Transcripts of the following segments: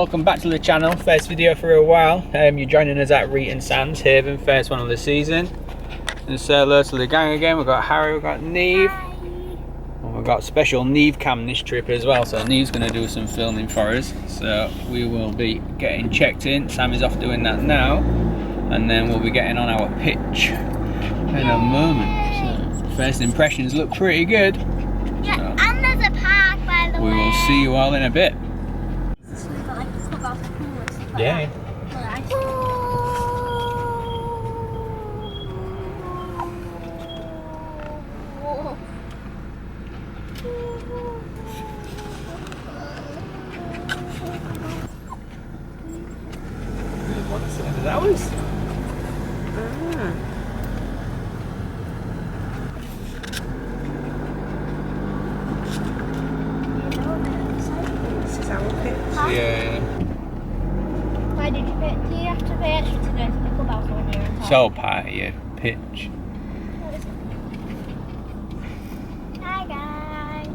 welcome back to the channel. First video for a while. You're joining us at Reighton Sands, Haven, first one of the season. And say hello to the gang again. We've got Harry, we've got Neve. And we've got special Neve cam this trip as well, so Neve's going to do some filming for us. So we will be getting checked in. Sam is off doing that now. And then we'll be getting on our pitch in a moment. So first impressions look pretty good. Yeah, so and there's a park by the way. we will see you all in a bit. Yeah. That was. This is our pitch. Yeah. Why did you pay? Do you have to pay extra to go to the clubhouse when you're in town? So part of your pitch. Hi guys.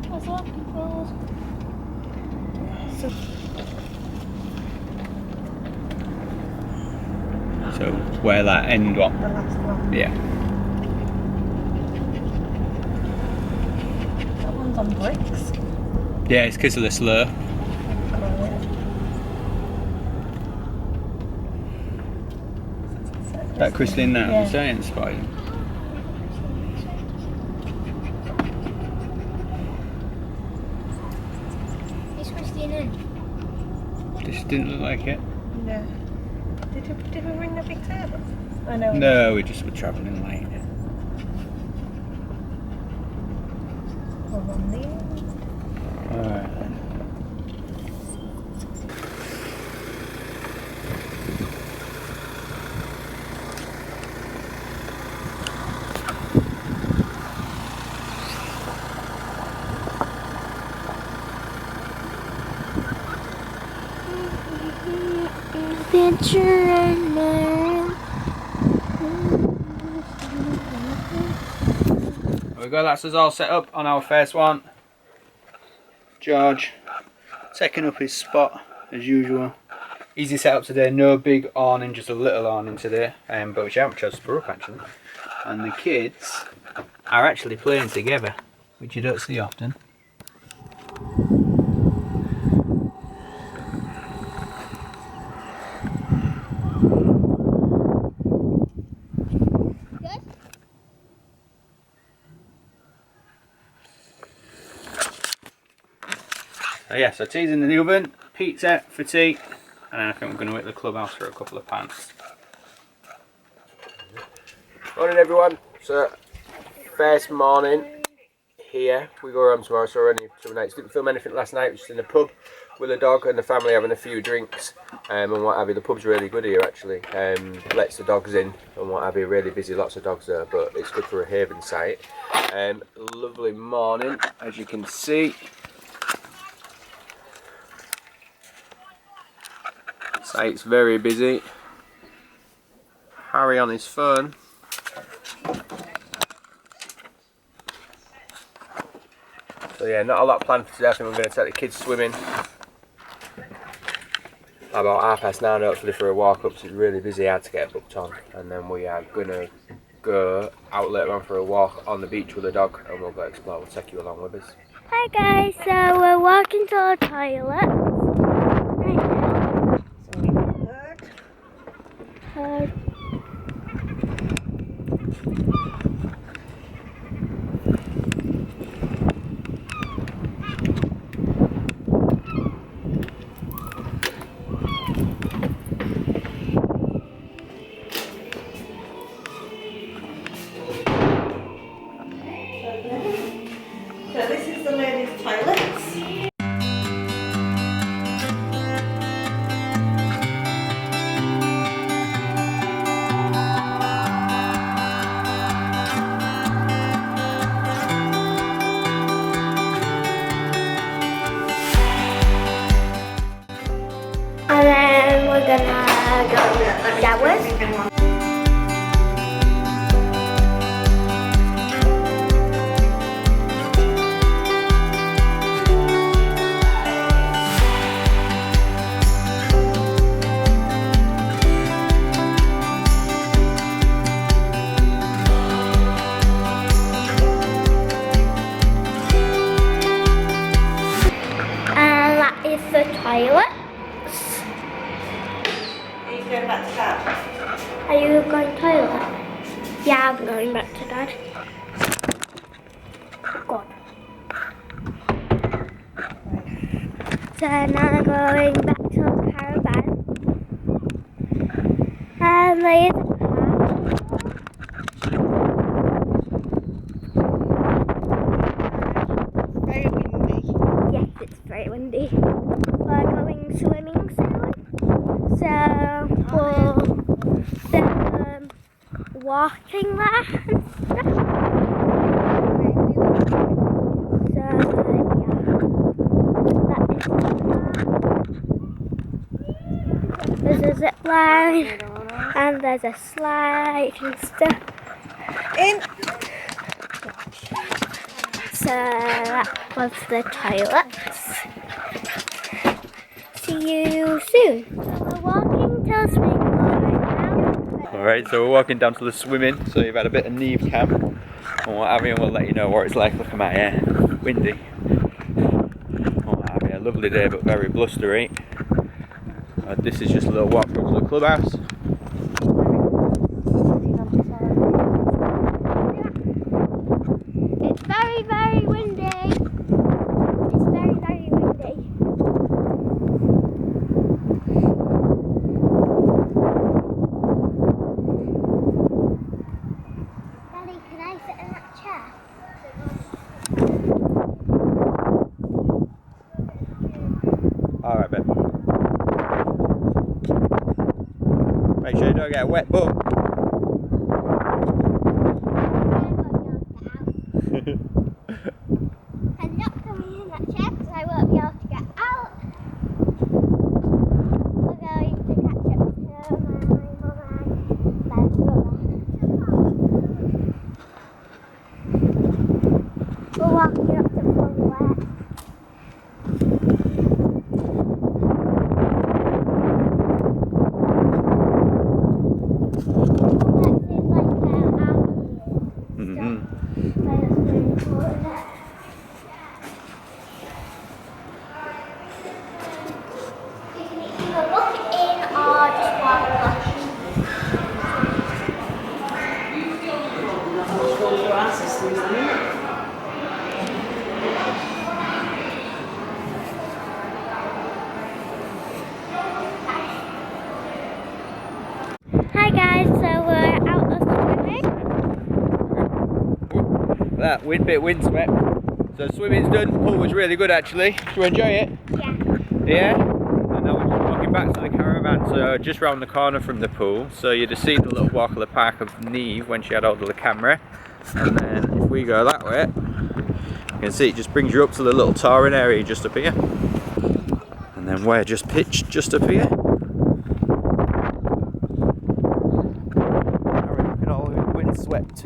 What's up, people? So where that end one? The last one. Yeah. That one's on bricks. Yeah, it's because of the slur. That Christine now, Yeah. the science spot. Is Christine in? This didn't look like it. No. Did we ring the big table? I know. No, we just were travelling late. Hold on there. Alright. There we go, that's us all set up on our first one. George taking up his spot as usual. Easy setup today, no big awning, just a little awning today, but which I haven't chosen to put up actually. And the kids are actually playing together, which you don't see often. So yeah, so tea's in the oven, pizza for tea, and then I think we're going to hit the clubhouse for a couple of pints. Morning everyone, so first morning here, we go home tomorrow, so we're only 2 nights. Didn't film anything last night, just in the pub with the dog and the family having a few drinks and what have you. The pub's really good here actually, lets the dogs in and what have you, really busy, lots of dogs there, but it's good for a haven site. Lovely morning, as you can see. Site's very busy. Harry on his phone. So yeah, not a lot planned for today. I think we're going to take the kids swimming about 9:30 hopefully for a walk up, so it's really busy, hard to get booked on. And then we are going to go out later on for a walk on the beach with the dog and we'll go explore. We'll take you along with us. Hi guys, so we're walking to the toilet right now. So this is the ladies' toilets. And then we're gonna go showers. you going back to Dad? Are you going to toilet? Yeah, I'm going back to Dad. God. So now I'm going back to the caravan. And there's a Very windy. yes, it's very windy. We're going swimming soon. So for the walking there and stuff. So yeah, that is there's a zip line and there's a slide and stuff. In. So that was the toilets. See you soon. So we're walking to the swimming pool right now. Alright, so we're walking down to the swimming, so you've had a bit of Neve camp and what have you, and we'll let you know what it's like. Look at my hair, windy. What have you, a lovely day but very blustery. This is just a little walk through to the clubhouse. It's very, very windy. It's very, very windy. Daddy, can I sit in that chair? Alright, babe. Make sure you don't get a wet bum. I'm not coming in that chair because I won't be able to get out. We're going to catch up to my mum and my brother. We're walking up to somewhere. Hi guys, so we're out of swimming. That bit windswept. So swimming's done. Pool was really good actually. Did you enjoy it? Yeah. Yeah? And now we're just walking back to the caravan, so just round the corner from the pool. So you'd have seen the little walk of the park of Neve when she had hold of the camera. And then if we go that way, you can see it just brings you up to the little touring area just up here. And then we're just pitched just up here. Look at all the windswept.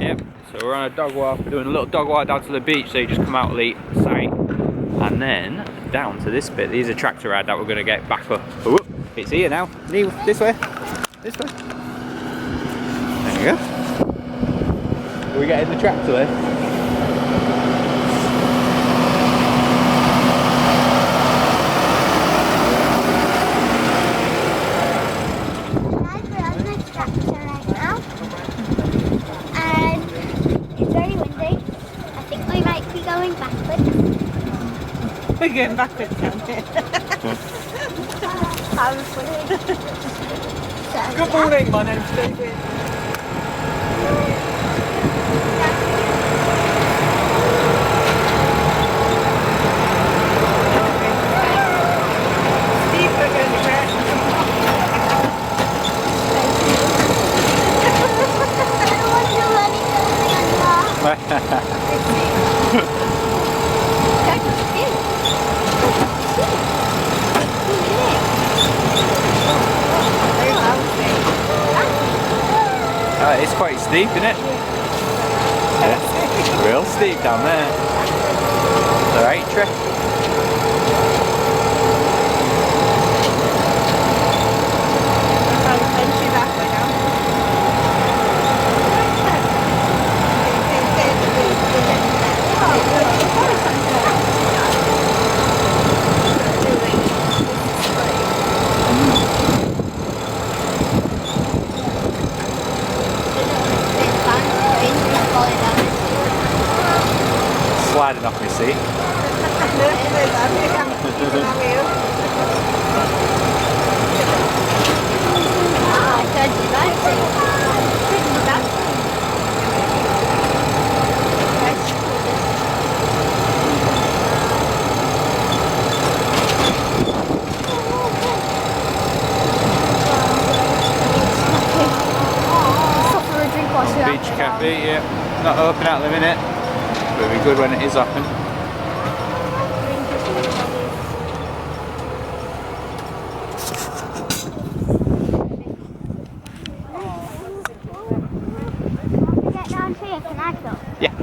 Yep, so we're on a dog walk. We're doing a little dog walk down to the beach, so you just come out late sight and then down to this bit. These are tractor ride that we're going to get back up. Oh, it's here now. Neil, this way. This way. There you go. Are we getting the tractor there? Guys, we're on the tractor right now. And it's very windy. I think we might be going backwards. We're going backwards, aren't we? How funny. So, Good morning, my name's David. Steve, we're going to crash. I don't want to do anything anymore. It's quite steep, isn't it? Yeah. Real steep down there. It's alright, Trick. sliding off my seat. Beach cafe, yeah. Not open at the minute. But it'll be good when it is open. Get down here, can I go? Yeah.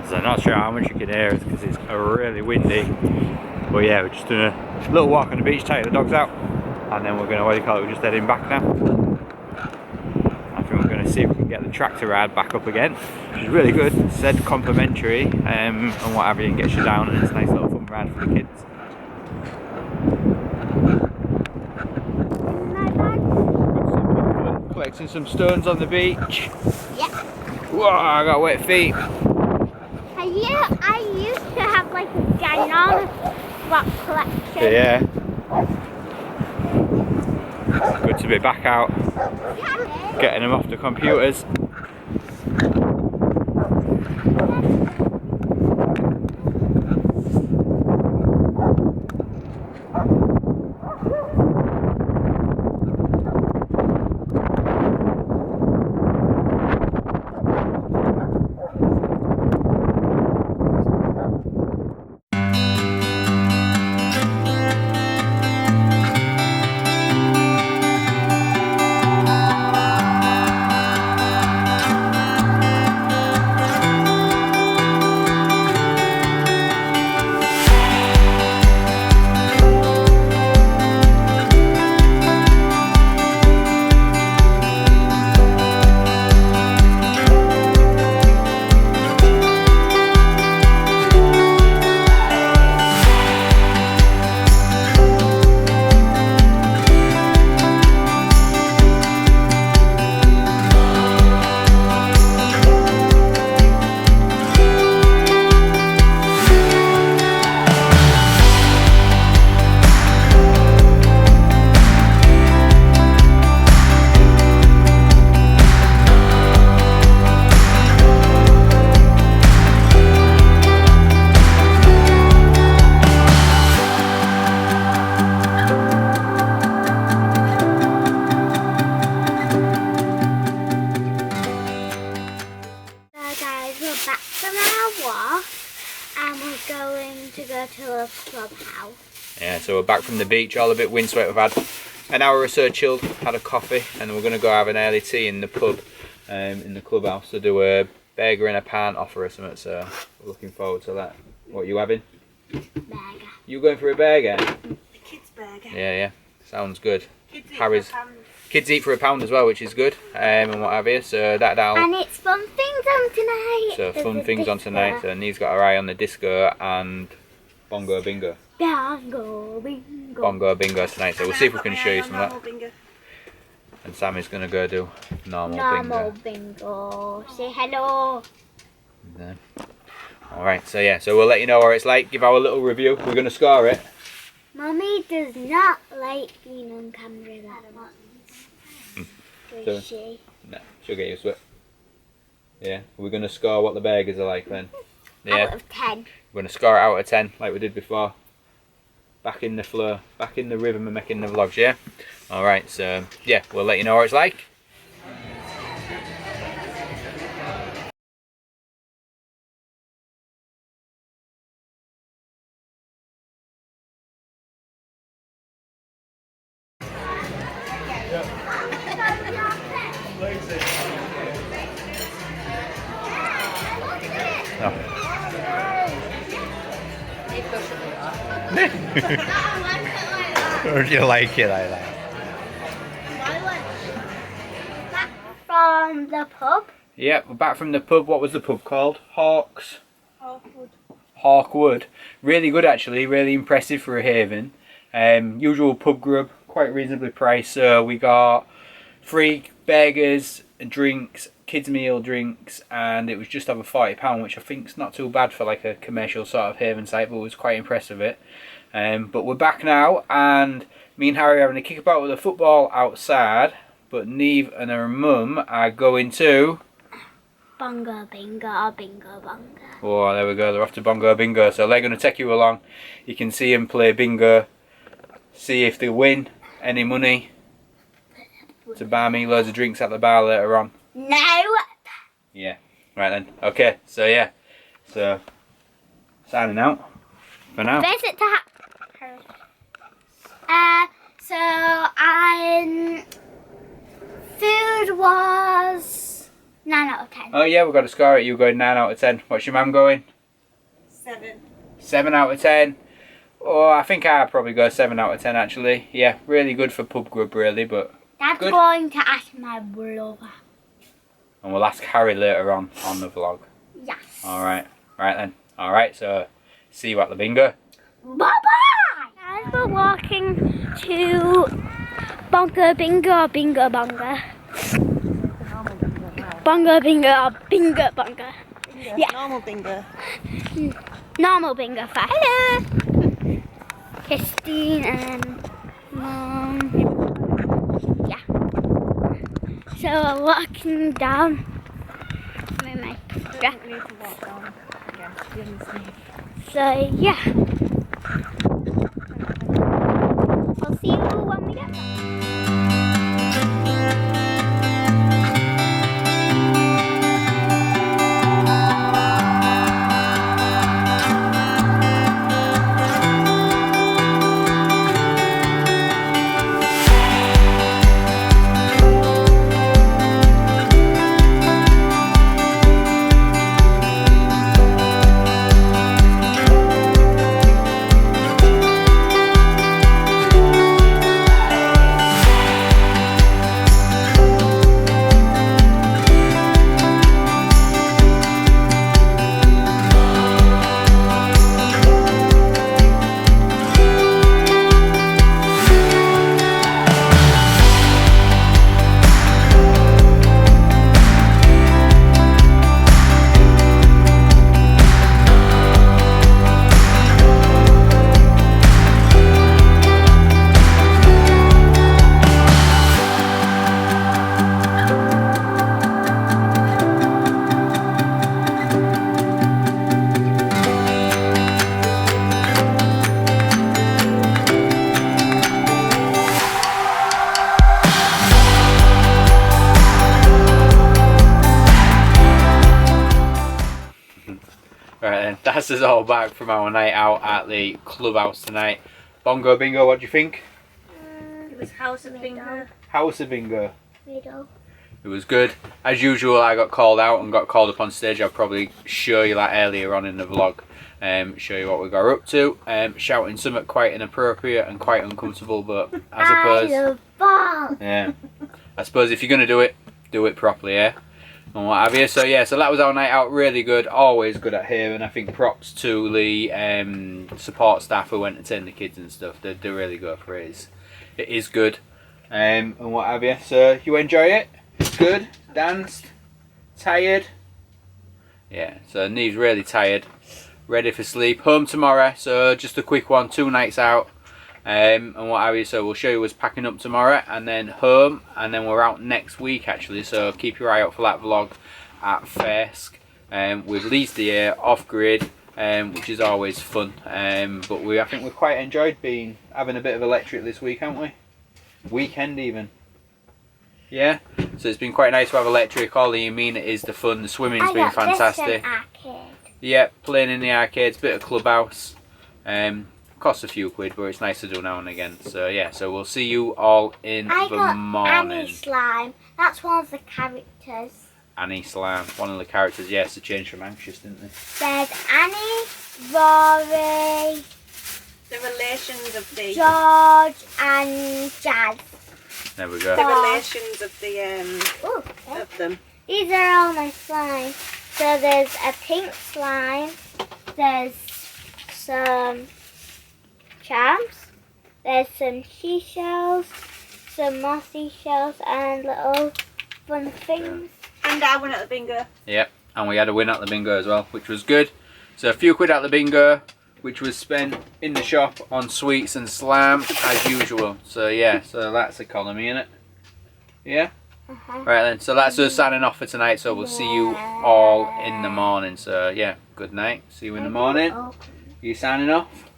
So I'm not sure how much you can hear because it's really windy. But yeah, we're just doing a little walk on the beach, take the dogs out, and then we're going to, what do you call it, we're just heading back now. I think we're going to see if we can get the tractor ride back up again, which is really good. It said complimentary and what have you, and gets you down, and it's a nice little fun ride for the kids. Collecting some stones on the beach. Yeah. Whoa, I got wet feet. I used to have like a ginormous rock collection. Yeah. Good to be back out, getting them off the computers. to a clubhouse. Yeah, so we're back from the beach, all a bit windswept. We've had an hour or so chilled, had a coffee, and we're going to go have an early tea in the pub, in the clubhouse, to do a burger and a pint offer or something, so we're looking forward to that. What are you having? Burger. You going for a burger? The kids' burger. Yeah, sounds good. Kids eat Harry's. for a pound. Kids eat for a pound as well, which is good, and what have you, so that'll... And it's fun things on tonight. So There's fun a things on disco. tonight, so Neve's got her eye on the disco and bongo bingo. Bongo bingo. Bongo bingo tonight, so we'll see if we can show you some of that. Normal bingo. And Sammy's going to go do normal Normal bingo. bingo. Say hello. Alright, so yeah, so we'll let you know what it's like, give our little review. We're going to score it. Mummy does not like being on camera that much. to. She. No, she'll get used to it. Yeah, we're going to score what the burgers are like then. Yeah. Out of 10. We're going to score it out of 10 like we did before. Back in the flow, back in the rhythm of making the vlogs, yeah? Alright, so yeah, we'll let you know what it's like. Or do you like it like that? Back from the pub. Yep, we're back from the pub. What was the pub called? Hawks? Hawkwood. Hawkwood. Really good actually, really impressive for a haven. Usual pub grub, quite reasonably priced. So we got free burgers, drinks, kids meal drinks, and it was just over £40, which I think is not too bad for like a commercial sort of haven site, but was quite impressed with it. But we're back now, and me and Harry are having a kick about with the football outside, but Neve and her mum are going to... Bongo bingo, bingo bongo. Oh, there we go, they're off to Bongo Bingo, so they're going to take you along. You can see them play bingo, see if they win any money to buy me loads of drinks at the bar later on. No. Yeah, right then. Okay, so yeah, so signing out for now. Visit to so food was 9 out of 10. Oh yeah, we've got a score it. You're going 9 out of 10. What's your mum going? 7. 7 out of 10. Oh, I think I'd probably go 7 out of 10 actually. Yeah, really good for pub grub really, but Dad's good. going to ask my brother. And we'll ask Harry later on the vlog. Yes. Alright, right then. Alright, so see you at the bingo. Bye bye! Guys, we're walking to Bongo Bingo, Bingo Bongo. Bongo Bingo, Bingo Bongo. Yeah. Normal bingo. Normal bingo for hello. Christine and Mum. Yeah. So we're walking down. With my Don't need to walk down again. You understand? So yeah. We'll see you when we get there. Right then, that's us all back from our night out at the clubhouse tonight. Bongo Bingo, what do you think? It was House of Bingo. House of Bingo. Middle. It was good. As usual, I got called out and got called up on stage. I'll probably show you that earlier on in the vlog. Show you what we got up to. Shouting something quite inappropriate and quite uncomfortable, but I suppose... I love ball. Yeah. I suppose if you're going to do it properly, yeah? And what have you. So yeah, so that was our night out. Really good. Always good at here. And I think props to the support staff who entertain the kids and stuff. They really go for it. It is good. And what have you. So you enjoy it? Good? Danced? Tired? Yeah, so Neve's really tired. Ready for sleep. Home tomorrow. So just a quick one. 2 nights out. and what have you. So we'll show you what's packing up tomorrow and then home, and then we're out next week actually, so keep your eye out for that vlog at Fersk with Lee's the Air off grid, which is always fun. But I think we've quite enjoyed having a bit of electric this week, haven't we? Weekend even. Yeah, so it's been quite nice to have electric. All the amenities, the fun, the swimming's been fantastic. Yeah, playing in the arcades, bit of clubhouse. Costs a few quid, but it's nice to do now and again. So yeah, so we'll see you all in the morning. Annie Slime. That's one of the characters. Annie Slime, one of the characters. Yes, to change from Anxious, didn't they? There's Annie, Rory, The relations of the George, and Jazz. There we go. the relations of the Ooh, of them. these are all my slime. So there's a pink slime. There's some charms. There's some seashells, some more seashells, and little fun things. And I went at the bingo. Yep, and we had a win at the bingo as well, which was good. So a few quid at the bingo, which was spent in the shop on sweets and slam as usual. So yeah, so that's economy, innit? Yeah? Right then, so that's us signing off for tonight, so we'll see you all in the morning. So yeah, good night, see you in the morning. You signing off?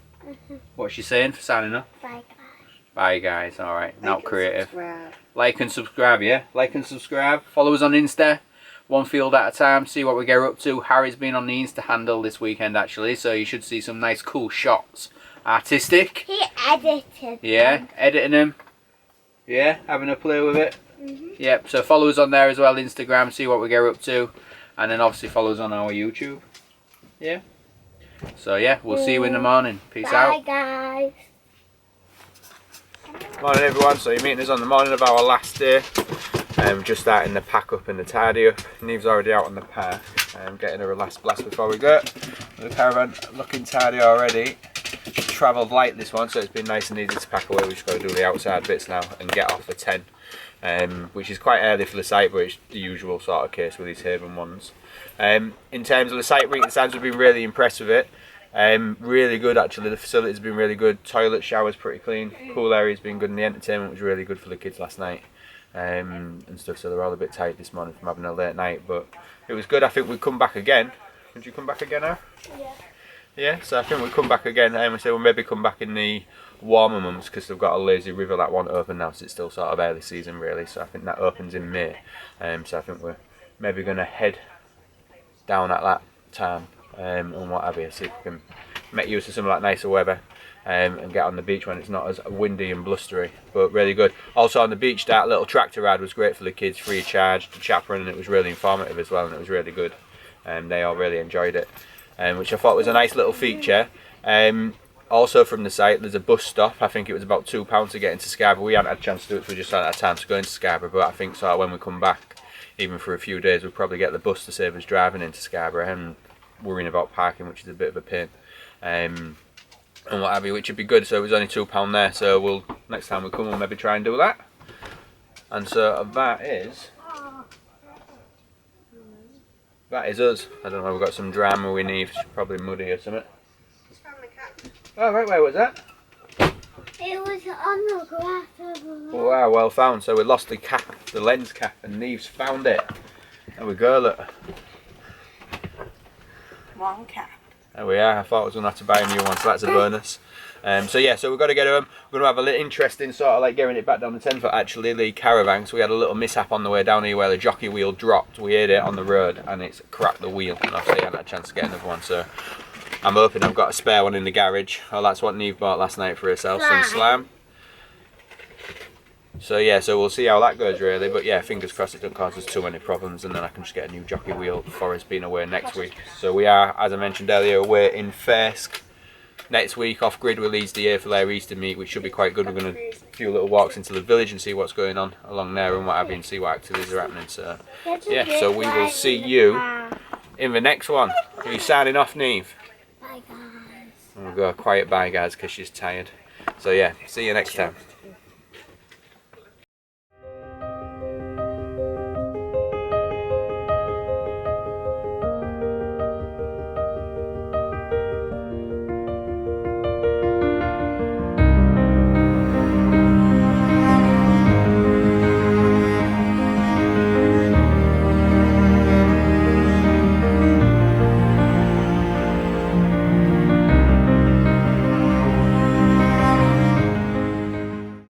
What's she saying for signing off? Bye guys. Bye guys, alright, not creative. Subscribe. Like and subscribe, yeah? Like and subscribe. Follow us on Insta, one field at a time, see what we get up to. Harry's been on the Insta handle this weekend actually, so you should see some nice cool shots. Artistic. He edited. Yeah, editing them. Yeah, having a play with it. Yep, so follow us on there as well, Instagram, see what we get up to. And then obviously follow us on our YouTube. Yeah. So yeah, we'll see you in the morning. Peace out. Bye guys. Morning everyone, so you're meeting us on the morning of our last day. Just starting the pack up and the tidy up. Neve's already out on the path, getting her a last blast before we go. The Caravan looking tidy already. Travelled light this one, so it's been nice and easy to pack away. We've just got to do the outside bits now and get off for 10. Which is quite early for the site, but it's the usual sort of case with these Haven ones. In terms of the site, Reighton Sands, we've been really impressed with it. Really good actually, the facility's been really good. Toilet, showers pretty clean, pool area's been good, and the entertainment was really good for the kids last night. And stuff, so they're all a bit tired this morning from having a late night, but it was good. I think we'd come back again. Would you come back again now? Yeah. Yeah, so I think we'll come back again, and we say we'll maybe come back in the warmer months because they've got a lazy river that won't open now, so it's still sort of early season really, so I think that opens in May. So I think we're maybe going to head down at that time and what have you, see if we can make use of some of that nicer weather and get on the beach when it's not as windy and blustery, but really good. Also on the beach, that little tractor ride was great for the kids, free of charge, the chaperone, and it was really informative as well, and it was really good. They all really enjoyed it, which I thought was a nice little feature. Also from the site, there's a bus stop. I think it was about £2 to get into Scarborough. We hadn't had a chance to do it, so we just hadn't had time to go into Scarborough, but I think so when we come back, even for a few days, we'll probably get the bus to save us driving into Scarborough and worrying about parking, which is a bit of a pain. And what have you, which would be good. So it was only £2 there, so we'll next time we come we'll maybe try and do that. And so that is us. I don't know, we've got some drama we need, probably muddy or something. Oh right, where was that? It was on the grass. Oh, wow, well found. So we lost the cap, the lens cap, and Neve's found it. There we go, look. One cap. There we are. I thought I was going to have to buy a new one, so that's a bonus. So yeah, so we've got to get home. We're going to have a little interesting sort of like getting it back down the 10 foot actually, the Caravan. So we had a little mishap on the way down here where the jockey wheel dropped. We hit it on the road and it's cracked the wheel, and obviously I hadn't had a chance to get another one. So I'm hoping I've got a spare one in the garage. Oh, that's what Neve bought last night for herself, some slam. So yeah, so we'll see how that goes really, but yeah, fingers crossed it doesn't cause us too many problems, and then I can just get a new jockey wheel for us being away next week. So we are, as I mentioned earlier, away in Fersk next week, off grid with Lee's the Air for their Easter meet, which should be quite good. We're going to do a few little walks into the village and see what's going on along there and what have you, and see what activities are happening. So yeah, so we will see you in the next one. Are you signing off, Neve? Bye guys. And we'll go quiet bye guys because she's tired. So yeah, see you next time.